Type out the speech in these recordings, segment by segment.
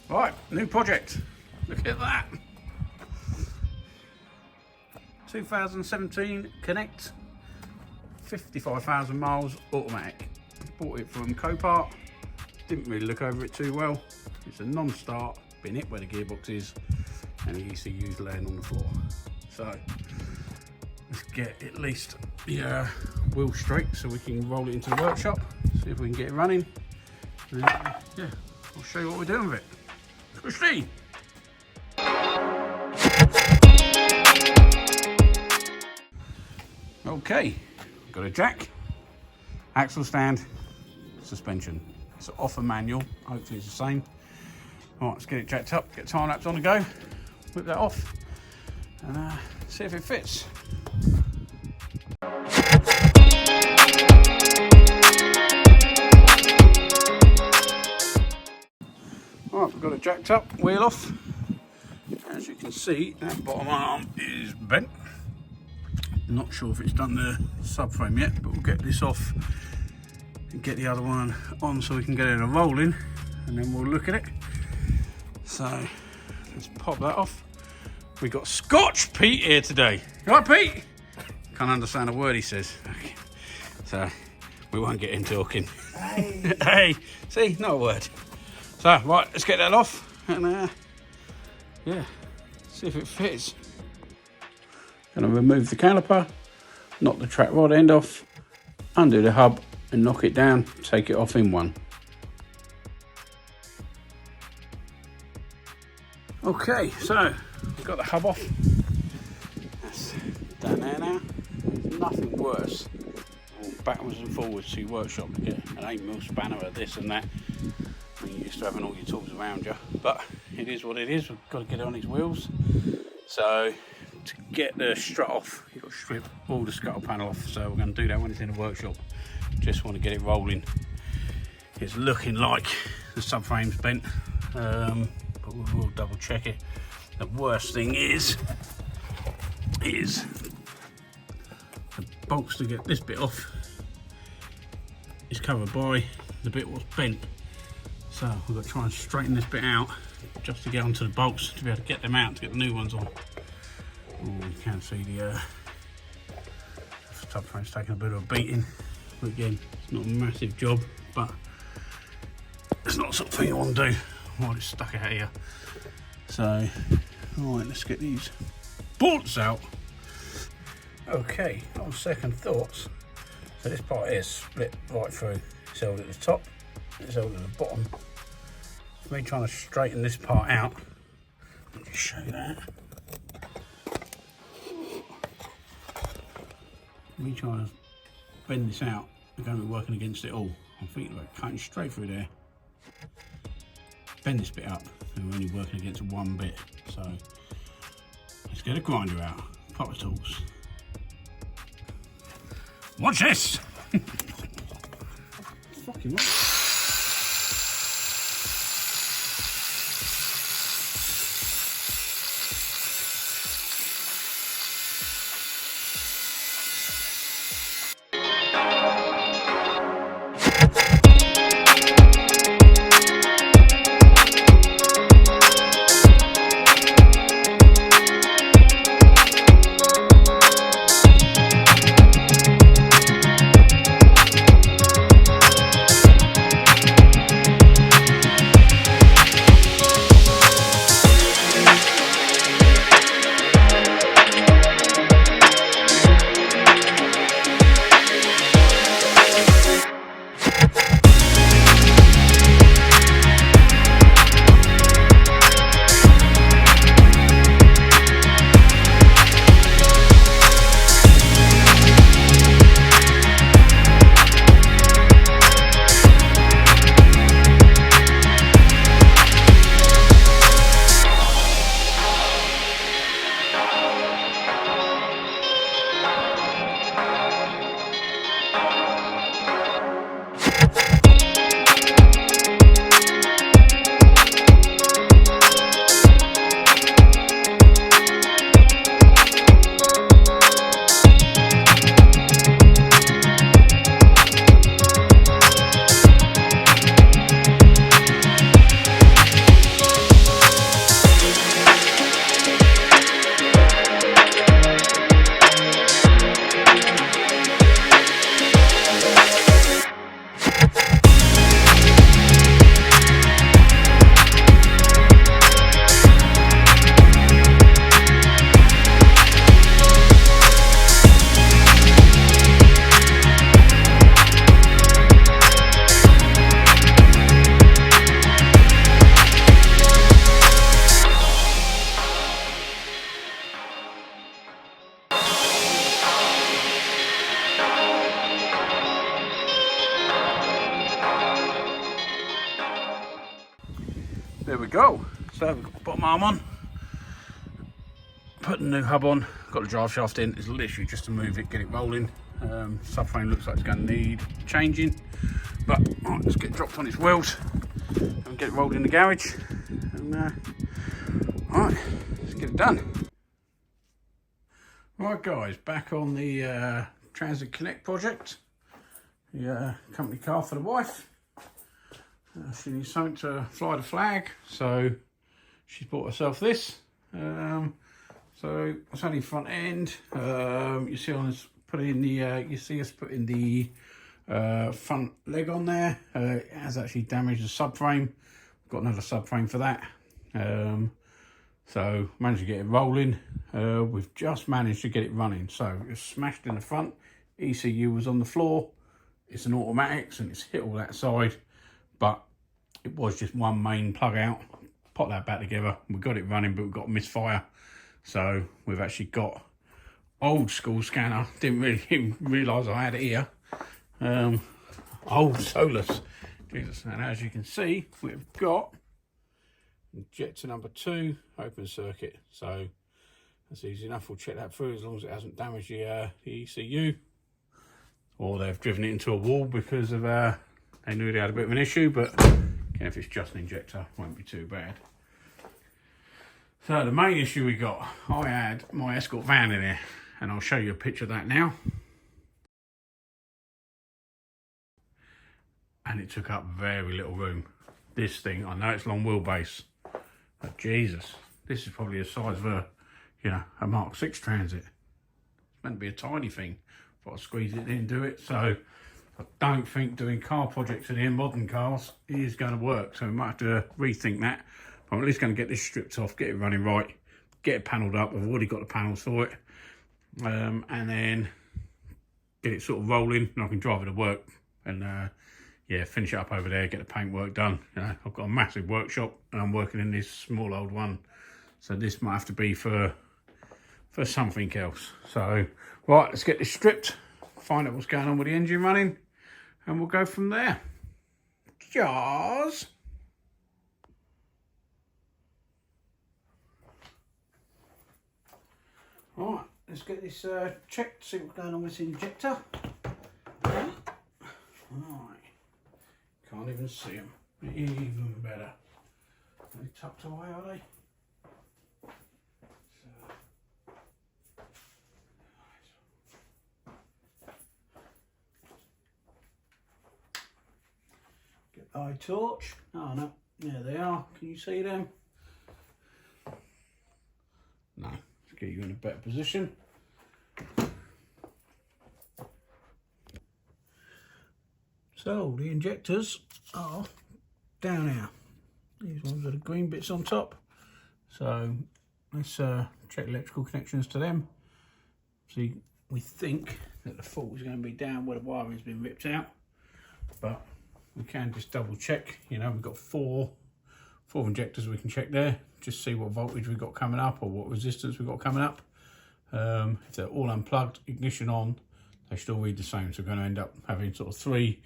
Right, new project. Look at that. 2017 Connect, 55,000 miles, automatic. Bought it from Copart. Didn't really look over it too well. It's a non-start, been hit where the gearbox is, and the ECU's laying on the floor. So let's get at least the wheel straight so we can roll it into the workshop, see if we can get it running. And, yeah, I'll show you what we're doing with it. Christine! Okay, got a jack, axle stand, suspension. It's off a manual, hopefully it's the same. Right, let's get it jacked up, get time lapse on the go, whip that off, and see if it fits. Right, we've got it jacked up, wheel off. As you can see, that bottom arm is bent. Not sure if it's done the subframe yet, but we'll get this off and get the other one on so we can get it rolling, and then we'll look at it. So let's pop that off. We got Scotch Pete here today. You right, Pete? Can't understand a word he says. Okay. So we won't get him talking. Hey. Hey, see, not a word. So right, let's get that off and yeah, see if it fits. Gonna remove the caliper, knock the track rod end off, undo the hub and knock it down, take it off in one. Okay, so got the hub off. That's down there now. There's nothing worse than backwards and forwards to your workshop to get an 8mm spanner or this and that. You're used to having all your tools around you, but it is what it is. We've got to get it on these wheels. So to get the strut off, you've got to strip all the scuttle panel off. So we're going to do that when it's in the workshop. Just want to get it rolling. It's looking like the subframe's bent, but we'll double check it. The worst thing is the bolts to get this bit off is covered by the bit what's bent. So we've got to try and straighten this bit out just to get onto the bolts to be able to get them out to get the new ones on. Oh, you can see the subframe's taking a bit of a beating. But again, it's not a massive job, but it's not the sort of thing you want to do while it's stuck out here. So, alright, let's get these bolts out. Okay, on second thoughts, so this part here is split right through. It's held at the top, it's held at the bottom. It's me trying to straighten this part out. Let me just show you that. Me trying to bend this out, we're going to be working against it all. I'm thinking about cutting straight through there, bend this bit up, and we're only working against one bit. So let's get a grinder out, proper tools. Watch this! Fucking right. there we go. So we've got the bottom arm on, put the new hub on, got the drive shaft in. It's literally just to move it, get it rolling. Subframe looks like it's going to need changing, but right, let's get it dropped on its wheels and get it rolled in the garage. And right, let's get it done. Right guys, back on the Transit Connect project, the company car for the wife. She needs something to fly the flag, so she's bought herself this. So it's only front end. You see on us putting the you see us putting the front leg on there. It has actually damaged the subframe. Got another subframe for that. So managed to get it rolling. We've just managed to get it running. So it's smashed in the front. ECU was on the floor. It's an automatics and it's hit all that side, but it was just one main plug out. Put that back together. We got it running, but we've got misfire. So we've actually got old school scanner. Didn't really even realise I had it here. Old Solus. Jesus. And as you can see, we've got injector number 2, open circuit. So that's easy enough. We'll check that through as long as it hasn't damaged the ECU. Or they've driven it into a wall because of they knew they had a bit of an issue, but again, if it's just an injector, won't be too bad. So the main issue we got, I had my Escort van in here, and I'll show you a picture of that now. And it took up very little room. This thing, I know it's long wheelbase, but Jesus, this is probably the size of a, you know, a Mark 6 Transit. It's meant to be a tiny thing. Thought I'd squeeze it in and do it. So I don't think doing car projects in here, modern cars, is going to work. So we might have to rethink that. But I'm at least going to get this stripped off, get it running right, get it panelled up. I've already got the panels for it. And then get it sort of rolling, and I can drive it to work and yeah, finish it up over there, get the paintwork done. You know, I've got a massive workshop and I'm working in this small old one. So this might have to be for something else. So, right, let's get this stripped, find out what's going on with the engine running, and we'll go from there. Jaws. Right, let's get this checked, see what's going on with this injector. Right, can't even see them. Even better. Are they tucked away, are they? Eye torch. Oh no, there they are. Can you see them? No, let's get you in a better position. So the injectors are down here. These ones are the green bits on top. So let's check electrical connections to them. See, we think that the fault is going to be down where the wiring's been ripped out, but we can just double check. You know, we've got four injectors we can check there, just see what voltage we've got coming up or what resistance we've got coming up. If they're all unplugged, ignition on, they still read the same. So we're going to end up having sort of 3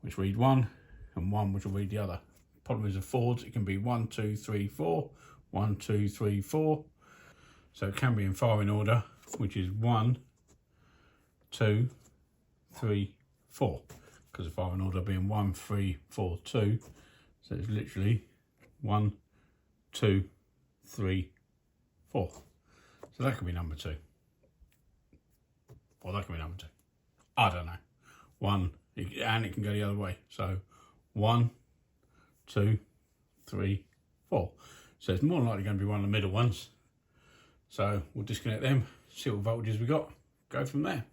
which read 1 and 1 which will read the other. Problem is with Fords, it can be 1, 2, 3, 4, 1, 2, 3, 4. So it can be in firing order, which is 1, 2, 3, 4. Because the firing order being 1, 3, 4, 2. So it's literally 1, 2, 3, 4. So that could be number 2. Or that could be number 2. I don't know. 1, and it can go the other way. So 1, 2, 3, 4. So it's more than likely going to be one of the middle ones. So we'll disconnect them, see what voltages we got, go from there.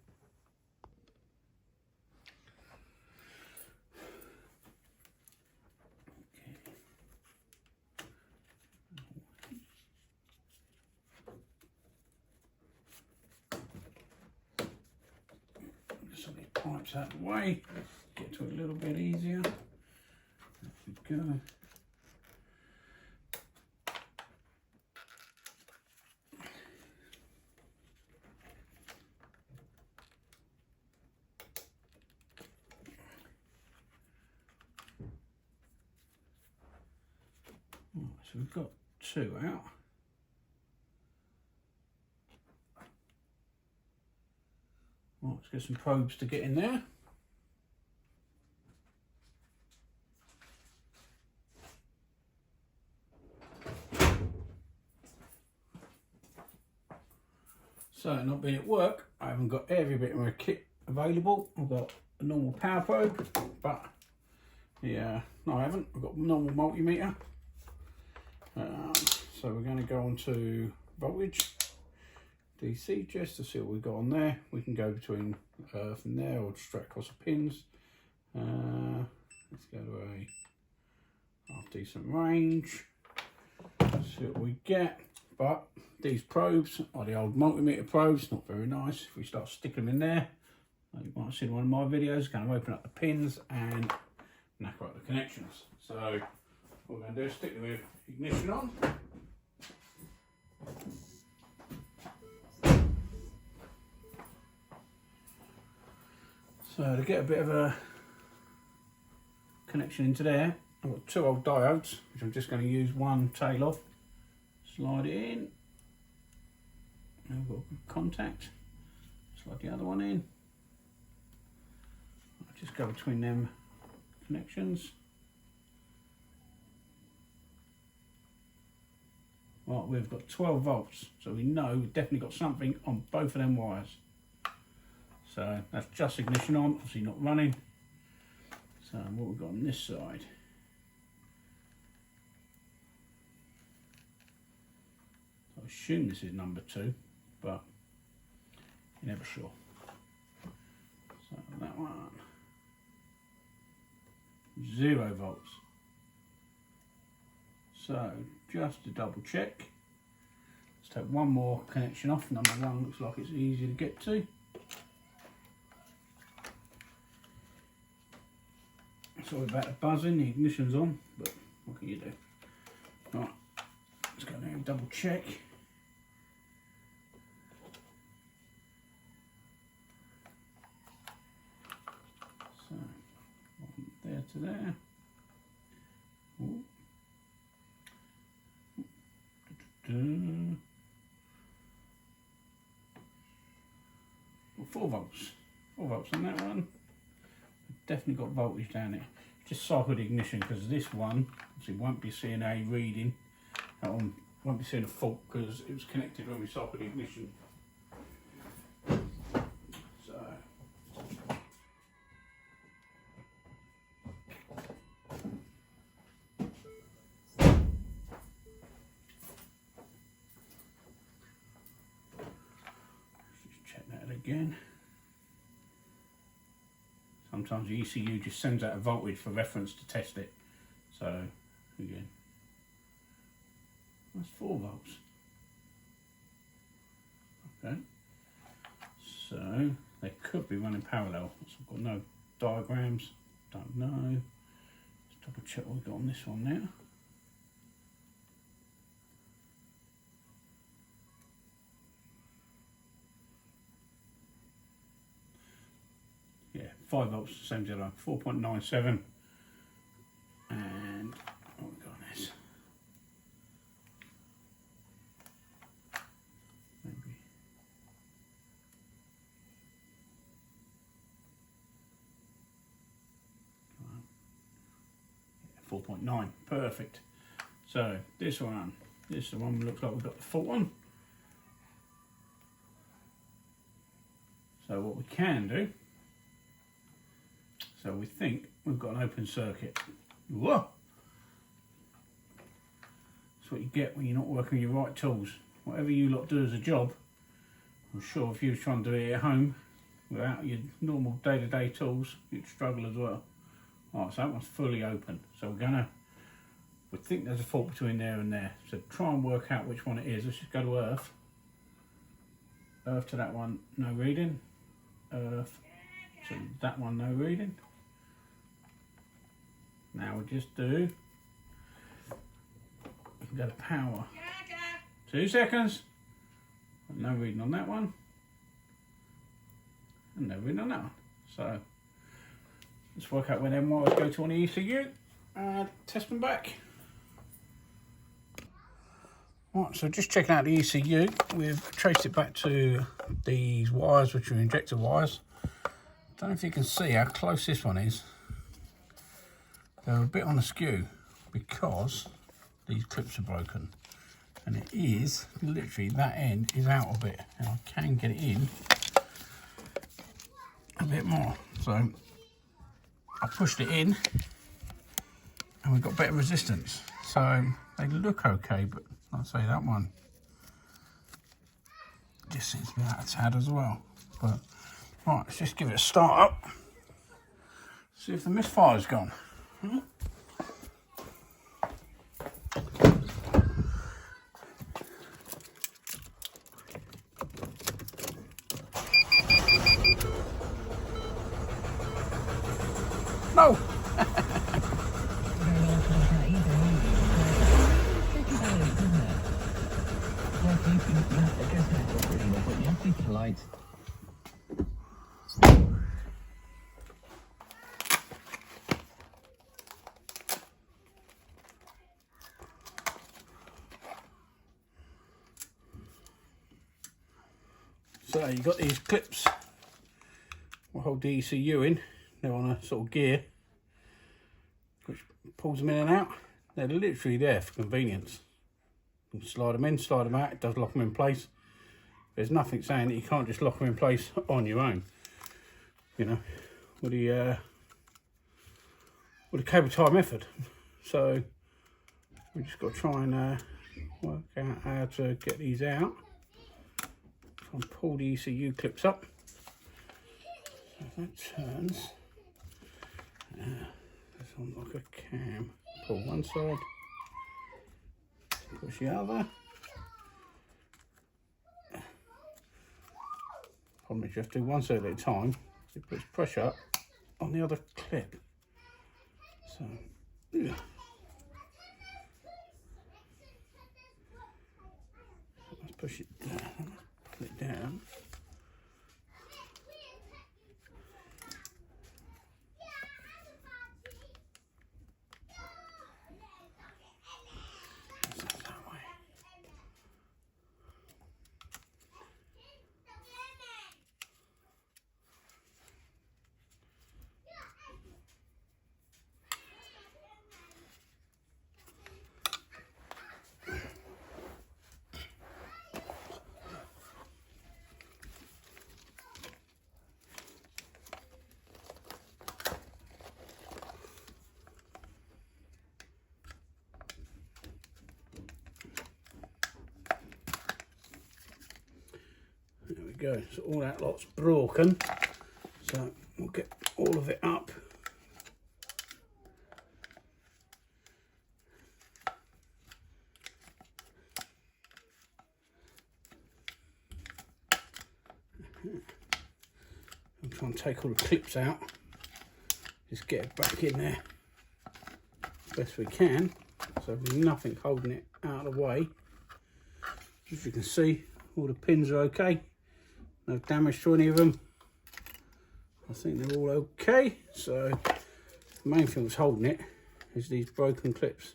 Some of these pipes out of the way, get to it a little bit easier. There we go. So we've got 2 out. Right, let's get some probes to get in there. So, not being at work, I haven't got every bit of my kit available. I've got a normal power probe, but yeah, no I haven't. I've got a normal multimeter. So we're going to go on to voltage, DC, just to see what we've got on there. We can go between earth and there, or straight across the pins. Let's go to a half decent range, see what we get. But these probes are the old multimeter probes, not very nice. If we start sticking them in there, you might have seen one of my videos, kind of open up the pins and knacker up the connections. So what we're going to do is stick the ignition on. So to get a bit of a connection into there, I've got 2 old diodes, which I'm just going to use one tail off. Slide it in. Now we've got a good contact. Slide the other one in. I'll just go between them connections. Right, we've got 12 volts, so we know we've definitely got something on both of them wires. So that's just ignition on, obviously not running. So what we've got on this side. I assume this is number 2, but you're never sure. So that one, 0 volts. So just to double check, let's take one more connection off. Number 1 looks like it's easy to get to. Sorry about the buzzing, the ignition's on, but what can you do? Right, let's go there and double check. So, from there to there. Ooh. Well, 4 volts. 4 volts on that one. Definitely got voltage down there. Just cycle the ignition, because this one obviously won't be seeing a reading. That one won't be seeing a fault because it was connected when we cycled the ignition. So let's just check that again. Sometimes the ECU just sends out a voltage for reference to test it. So again, that's 4 volts. Okay, so they could be running parallel. So I've got no diagrams, don't know. Let's double check what we've got on this one now. Yeah, 5 volts, same zero, 4.97. And what we got on this? Maybe 4.9, perfect. So this one looks like we've got the fault on. So what we can do, so we think we've got an open circuit. Whoa! That's what you get when you're not working with your right tools. Whatever you lot do as a job, I'm sure if you were trying to do it at home without your normal day-to-day tools, you'd struggle as well. Alright, so that one's fully open. So we think there's a fault between there and there. So try and work out which one it is. Let's just go to earth. Earth to that one, no reading. Earth to that one, no reading. Now we'll just do, we can go to power. 2 seconds. No reading on that one. And no reading on that one. So let's work out where them wires go to on the ECU and test them back. Right, so just checking out the ECU, we've traced it back to these wires, which are injector wires. Don't know if you can see how close this one is. They're a bit on askew because these clips are broken. And it is, literally, that end is out of it. And I can get it in a bit more. So I pushed it in and we've got better resistance. So they look okay, but I'd say that one just seems to be out of tad as well. But right, let's just give it a start up. See if the misfire's gone. No! Polite. So you've got these clips will hold the ECU in. They're on a sort of gear which pulls them in and out. They're literally there for convenience. You can slide them in, slide them out, it does lock them in place. There's nothing saying that you can't just lock them in place on your own. You know, with the cable tie method. So we just got to try and work out how to get these out. Try and pull the ECU clips up. So if that turns, this one like a cam. Pull one side, push the other. Problem is you have to do one side at a time. It puts pressure on the other clip. So, yeah. Let's push it down, pull it down. That way. There we go, so all that lot's broken, so we'll get all of it up. I'll try and take all the clips out, just get it back in there best we can, so there's nothing holding it out of the way. As you can see, all the pins are okay. No damage to any of them. I think they're all okay. So the main thing that's holding it is these broken clips.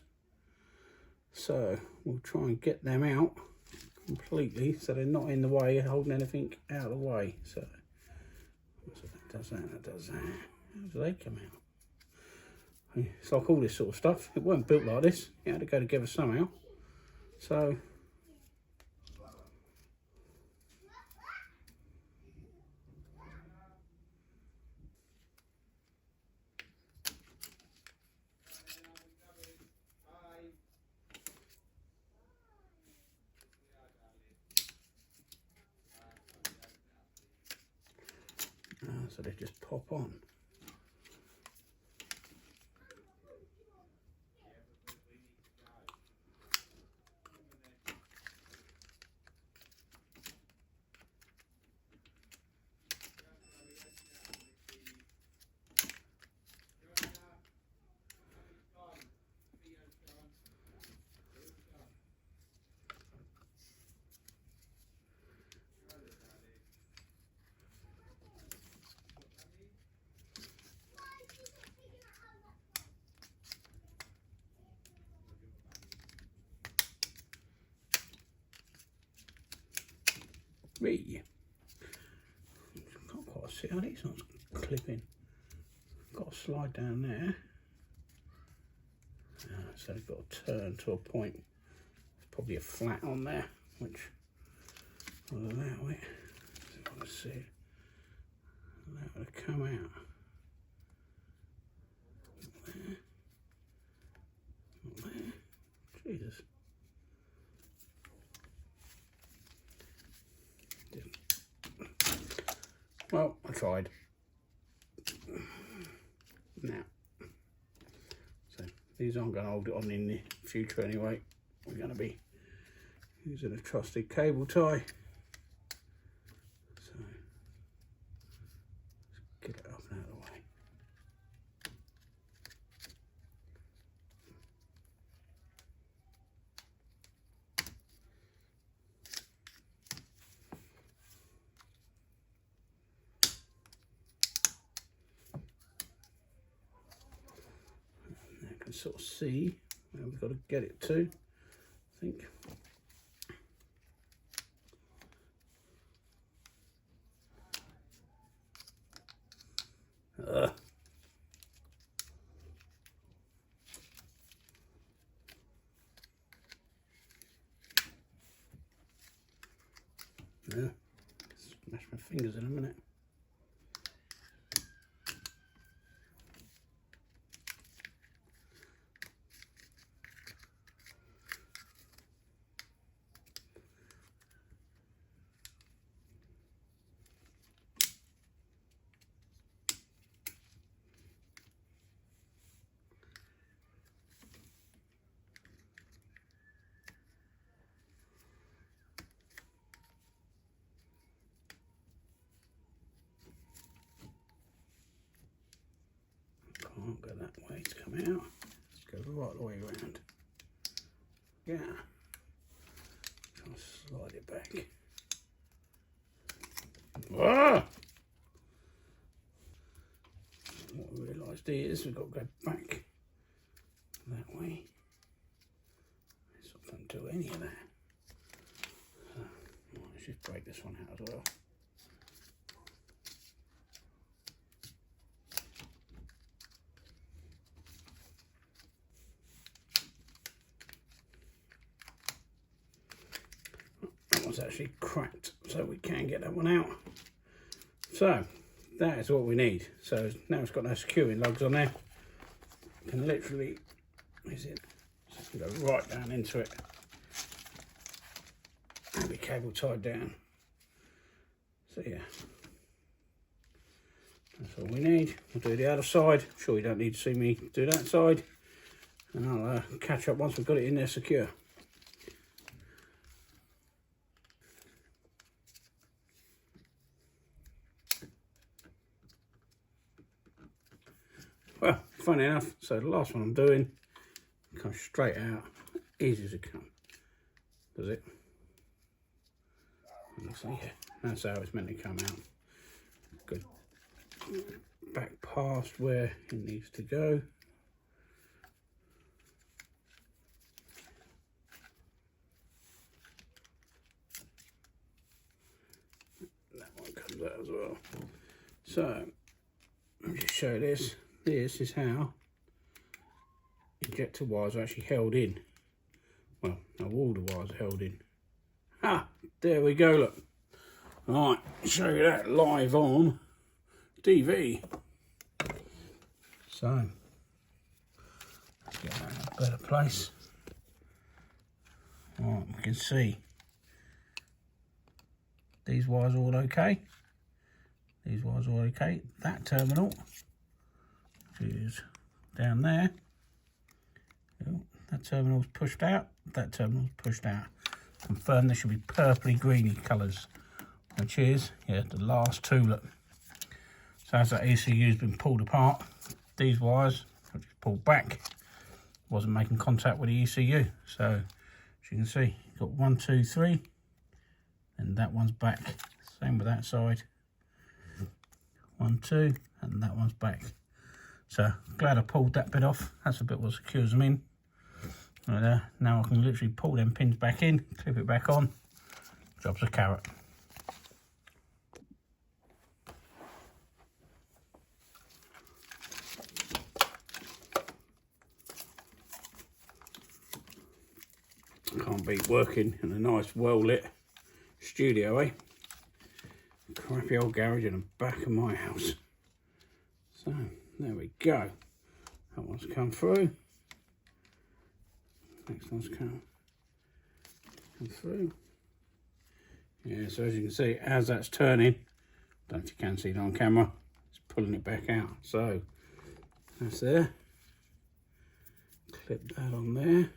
So we'll try and get them out completely so they're not in the way, holding anything out of the way. So that does that, that does that. How do they come out? It's like all this sort of stuff. It wasn't built like this. It had to go together somehow. So so they just pop on. 3. Can't quite see it, it's not clipping. Got a slide down there. So you've got to turn to a point. There's probably a flat on there, which will allow it. So I want to see it. Allow it to come out. Not there. Not there. Jesus. Well, I tried. Now, so these aren't going to hold it on in the future anyway. We're going to be using a trusted cable tie. So let's get it up and out of the way. Now I can sort of see where we've got to get it to, I think. Yeah, smash my fingers in a minute. Can't go that way to come out. Let's go right the way around. Yeah. Try to slide it back. Ah! What I realised is we've got to go back that way. This doesn't do any of that. So, let's just break this one out as well. Actually cracked, so we can get that one out. So that is what we need. So now it's got no securing lugs on there. You can literally, is it? So you can go right down into it and the cable tied down. So yeah, that's all we need. We'll do the other side. I'm sure you don't need to see me do that side, and I'll catch up once we've got it in there secure. Well, funny enough, so the last one I'm doing comes straight out, easy as it comes. Does it? So yeah, that's how it's meant to come out. Good. Back past where it needs to go. That one comes out as well. So, let me just show this. This is how injector wires are actually held in. Well, no, all the wires are held in. Ah, there we go, look. Right, show you that live on TV. So, let's get that in a better place. Right, we can see these wires are all okay. These wires are all okay. That terminal is down there. That terminal's pushed out, that terminal's pushed out. Confirm there should be purpley greeny colours, which is, yeah, the last two, look. So as that ECU's been pulled apart, these wires, which is pulled back, wasn't making contact with the ECU. So as you can see, you've got 1, 2, 3, and that one's back. Same with that side. 1, 2, and that one's back. So glad I pulled that bit off. That's the bit what secures them in. And, now I can literally pull them pins back in, clip it back on. Job's a carrot. Can't beat working in a nice, well-lit studio, eh? Crappy old garage in the back of my house. So, there we go. That one's come through. Next one's come through. Yeah, so as you can see, as that's turning, don't know if you can see it on camera, it's pulling it back out. So, that's there. Clip that on there.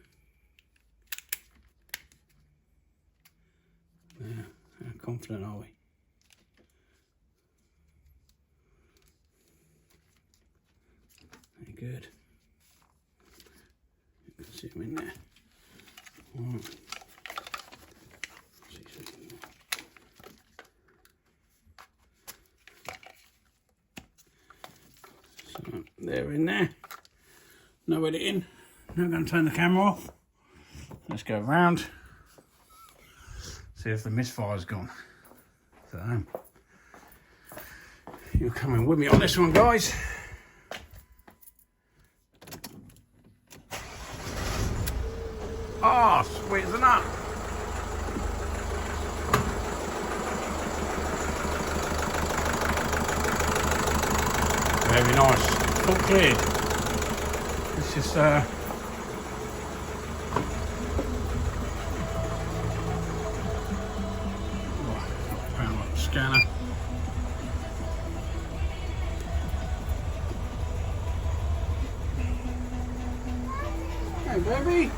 Now, how confident are we? Very good. You can see them in there. All right. So they're in there. No editing. Now I'm going to turn the camera off. Let's go round. See if the misfire's gone. So you're coming with me on this one, guys. Ah, oh, sweet as a nut. Very nice. All cleared. It's just scanner. Hey baby,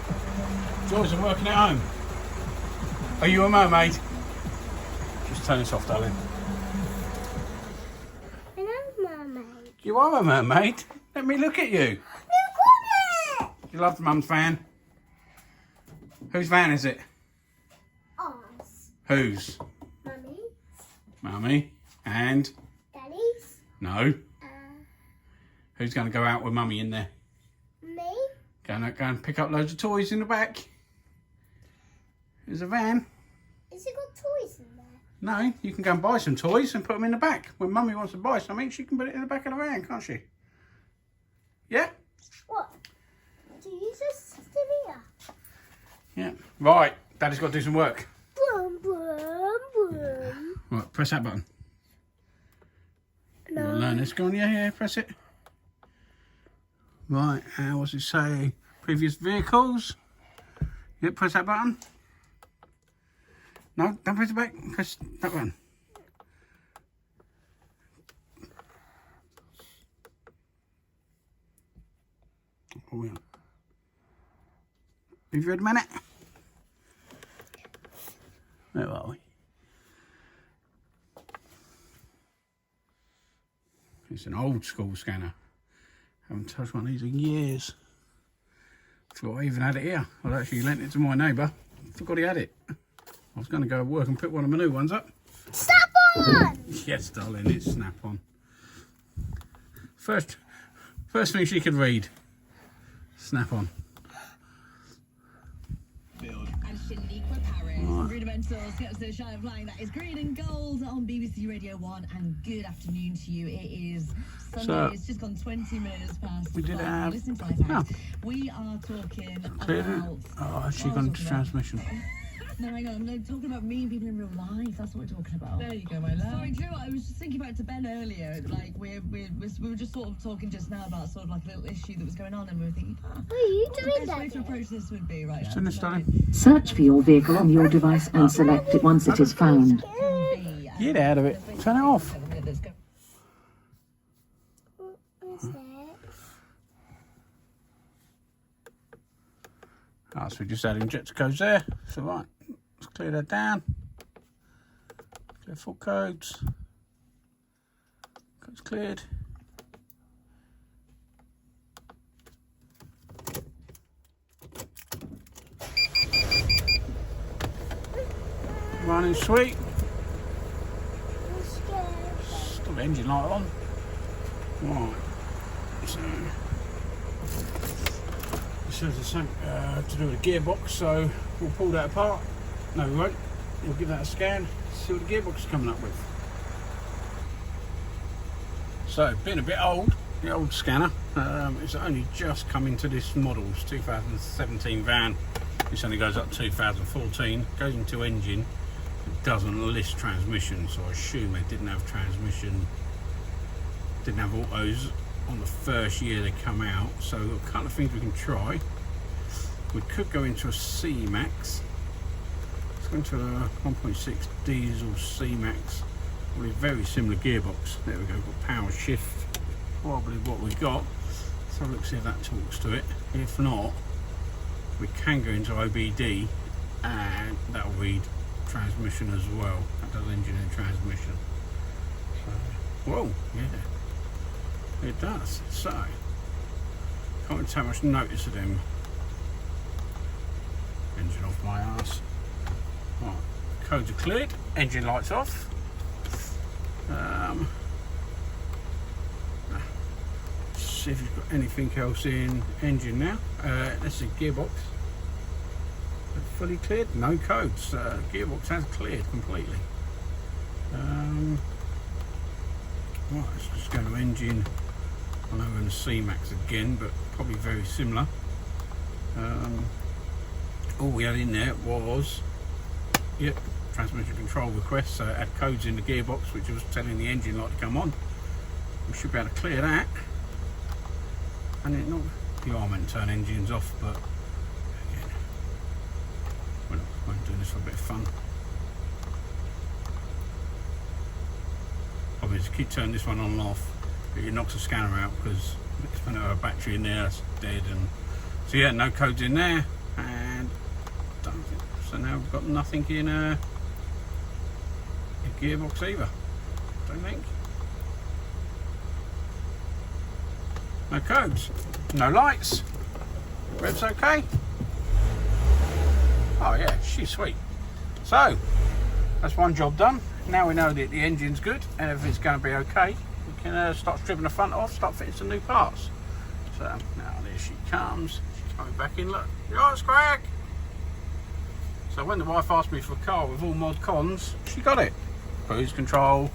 joys of working at home. Are you a mermaid? Just turn this off, darling. I'm a mermaid. You are a mermaid? Let me look at you. Look at it! You love Mum's van? Whose van is it? Ours. Whose? Mummy's. Mummy. And? Daddy's. No. Who's going to go out with Mummy in there? Me. Go and pick up loads of toys in the back. There's a van. Has it got toys in there? No, you can go and buy some toys and put them in the back. When Mummy wants to buy something, she can put it in the back of the van, can't she? Yeah? What? Do you just sit here? Yeah. Right, Daddy's got to do some work. Boom, boom, boom. Right, press that button. No. You'll learn this. Go on, yeah, press it. Right, what's it say? Previous vehicles. Yep, press that button. No, don't press it back. Press that button. Oh, yeah. Have you read a minute? Where are we? It's an old school scanner. Haven't touched one of these in years. Forgot I even had it here. I actually lent it to my neighbour. Forgot he had it. I was going to go work and pick one of my new ones up. Snap on! Yes, darling, it's snap on. First thing she could read. Snap on. And Shaniqua Paris, Rudimentals, Get So Shy of Flying. That is Green and Gold on BBC Radio 1. And good afternoon to you. It is Sunday. So, it's just gone 20 minutes past. We did 12. have... Listen to my facts. We are talking about... Oh, has she gone to transmission? No, hang on. I'm talking about meeting people in real life. That's what we're talking about. There you go, my love. Sorry, Drew. I was just thinking about it to Ben earlier. Like we were just sort of talking just now about sort of like a little issue that was going on, and we were thinking, What are you what the doing, best way to Daddy? approach this would be, right? Turn this, darling. Search for your vehicle on your device and select it once it is found. Get out of it. Turn it off. Let's go. What's that? Oh, so we just had injector codes there. So right, let's clear that down. Clear full codes. Codes cleared. Running sweet. I'm scared. Still the engine light on. Right. So this is something to do with the gearbox, so we'll pull that apart. No, we won't. We'll give that a scan, see what the gearbox is coming up with. So, being a bit old, the old scanner, it's only just come into this model, it's 2017 van. This only goes up 2014, goes into engine. It doesn't list transmission, so I assume they didn't have transmission, didn't have autos on the first year they come out. So a couple of things we can try. We could go into a C-Max. Let's go into a 1.6 diesel C-Max with a very similar gearbox. There we go, got power shift, probably what we got. So let's see if that talks to it. If not, we can go into OBD and that'll read transmission as well. That does engine and transmission. So, whoa, yeah, it does. So, can't take much notice of them. Engine off my ass. Right, codes are cleared, engine lights off. See if you've got anything else in engine now. This is a gearbox. Fully cleared, no codes. Gearbox has cleared completely. Right, let's just go to engine. I know we're in the C-Max again, but probably very similar. All we had in there was, yep, transmission control request. So it had codes in the gearbox, which was telling the engine light to come on. We should be able to clear that. And it not, you are meant to turn engines off, but again, we're not doing this for a bit of fun. Probably just keep turning this one on and off. It knocks the scanner out because it's going to have a battery in there that's dead. And so yeah, no codes in there, and don't think, so now we've got nothing in a gearbox either. Don't think. No codes, no lights, rev's okay. Oh yeah, she's sweet. So, that's one job done. Now we know that the engine's good and everything's going to be okay. We can start stripping the front off, start fitting some new parts. So, now there she comes. She's coming back in, look. Yours, Greg! So when the wife asked me for a car with all mod cons, she got it. Cruise control,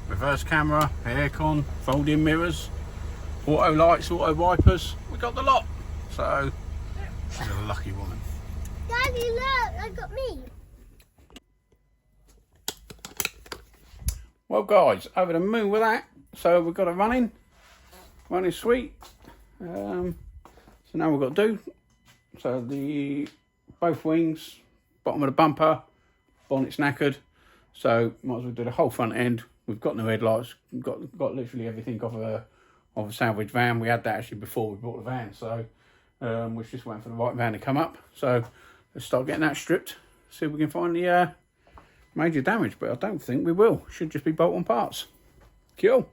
reverse camera, aircon, folding mirrors, auto lights, auto wipers, we got the lot. So, she's a lucky woman. Daddy, look, I got me. Well guys, over the moon with that. So we've got it running sweet. So now we've got to do, so the both wings, bottom of the bumper, bonnet's knackered. So might as well do the whole front end. We've got no headlights, got literally everything off a salvage van. We had that actually before we bought the van, so we're just waiting for the right van to come up. So let's start getting that stripped, see if we can find the major damage, but I don't think we will. Should just be bolt-on parts. Cool.